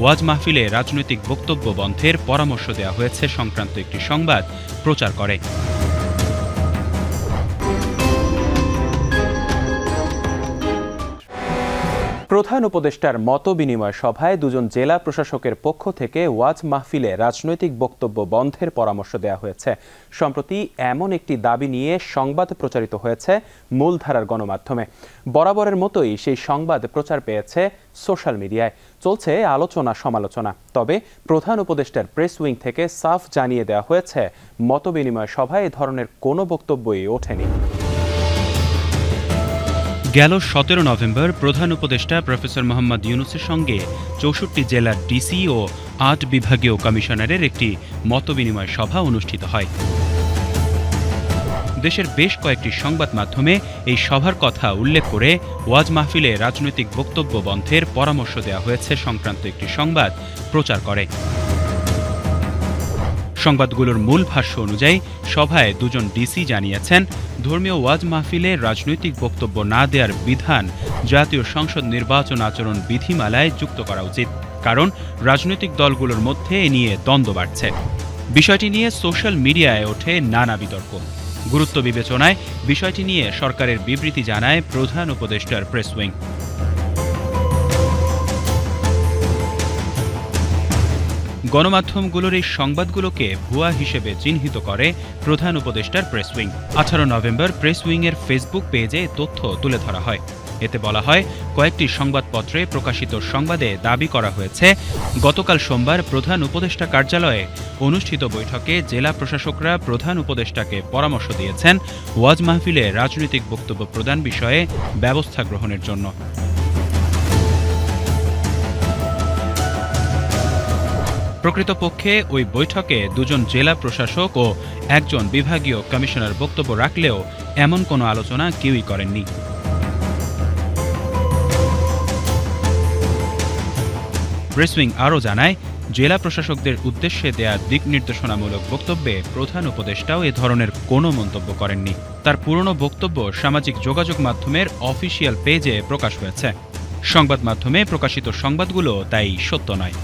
ওয়াজ মাহফিলে রাজনৈতিক বক্তব্য বন্ধের পরামর্শ দেওয়া হয়েছে সংক্রান্ত একটি সংবাদ প্রচার করে। প্রধান উপদেষ্টার মতবিনিময় সভায় দুজন জেলা প্রশাসকের পক্ষ থেকে ওয়াজ মাহফিলে রাজনৈতিক বক্তব্য বন্ধের পরামর্শ দেওয়া হয়েছে। সম্প্রতি এমন একটি দাবি নিয়ে সংবাদ প্রচারিত হয়েছে মূলধারার গণমাধ্যমে। বরাবরের মতোই সেই সংবাদ প্রচার পেয়েছে সোশ্যাল মিডিয়ায়। চলছে আলোচনা সমালোচনা। তবে প্রধান উপদেষ্টার প্রেস উইং থেকে সাফ জানিয়ে দেওয়া হয়েছে, মতবিনিময় সভায় এ ধরনের কোনো বক্তব্যই ওঠেনি। গেল 17 নভেম্বর প্রধান উপদেষ্টা প্রফেসর মোহাম্মদ ইউনূসের সঙ্গে 64 জেলার ডিসি ও 8 বিভাগীয় কমিশনারের একটি মতবিনিময় সভা অনুষ্ঠিত হয়। দেশের বেশ কয়েকটি সংবাদ মাধ্যমে এই সভার কথা উল্লেখ করে ওয়াজ মাহফিলে রাজনৈতিক বক্তব্য বন্ধের পরামর্শ দেওয়া হয়েছে সংক্রান্ত একটি সংবাদ প্রচার করে। সংবাদগুলোর মূল ভাষ্য অনুযায়ী সভায় দুজন ডিসি জানিয়েছেন, ধর্মীয় ওয়াজ মাহফিলে রাজনৈতিক বক্তব্য না দেওয়ার বিধান জাতীয় সংসদ নির্বাচন আচরণ বিধিমালায় যুক্ত করা উচিত, কারণ রাজনৈতিক দলগুলোর মধ্যে এ নিয়ে দ্বন্দ্ব বাড়ছে। বিষয়টি নিয়ে সোশ্যাল মিডিয়ায় ওঠে নানা বিতর্ক। গুরুত্ব বিবেচনায় বিষয়টি নিয়ে সরকারের বিবৃতি জানায় প্রধান উপদেষ্টার প্রেস উইং। গণমাধ্যমগুলোর এই সংবাদগুলোকে ভুয়া হিসেবে চিহ্নিত করে প্রধান উপদেষ্টার প্রেস উইং। 18 নভেম্বর প্রেস উইংয়ের ফেসবুক পেজে তথ্য তুলে ধরা হয়। এতে বলা হয়, কয়েকটি সংবাদপত্রে প্রকাশিত সংবাদে দাবি করা হয়েছে, গতকাল সোমবার প্রধান উপদেষ্টা কার্যালয়ে অনুষ্ঠিত বৈঠকে জেলা প্রশাসকরা প্রধান উপদেষ্টাকে পরামর্শ দিয়েছেন ওয়াজ মাহফিলে রাজনৈতিক বক্তব্য প্রদান বিষয়ে ব্যবস্থা গ্রহণের জন্য। প্রকৃতপক্ষে ওই বৈঠকে দুজন জেলা প্রশাসক ও একজন বিভাগীয় কমিশনার বক্তব্য রাখলেও এমন কোনো আলোচনা কেউই করেননি। প্রেস উইং আরও জানায়, জেলা প্রশাসকদের উদ্দেশ্যে দেয়া দিক নির্দেশনামূলক বক্তব্যে প্রধান উপদেষ্টাও এ ধরনের কোনো মন্তব্য করেননি। তার পুরনো বক্তব্য সামাজিক যোগাযোগ মাধ্যমের অফিসিয়াল পেজে প্রকাশ হয়েছে। সংবাদ মাধ্যমে প্রকাশিত সংবাদগুলো তাই সত্য নয়।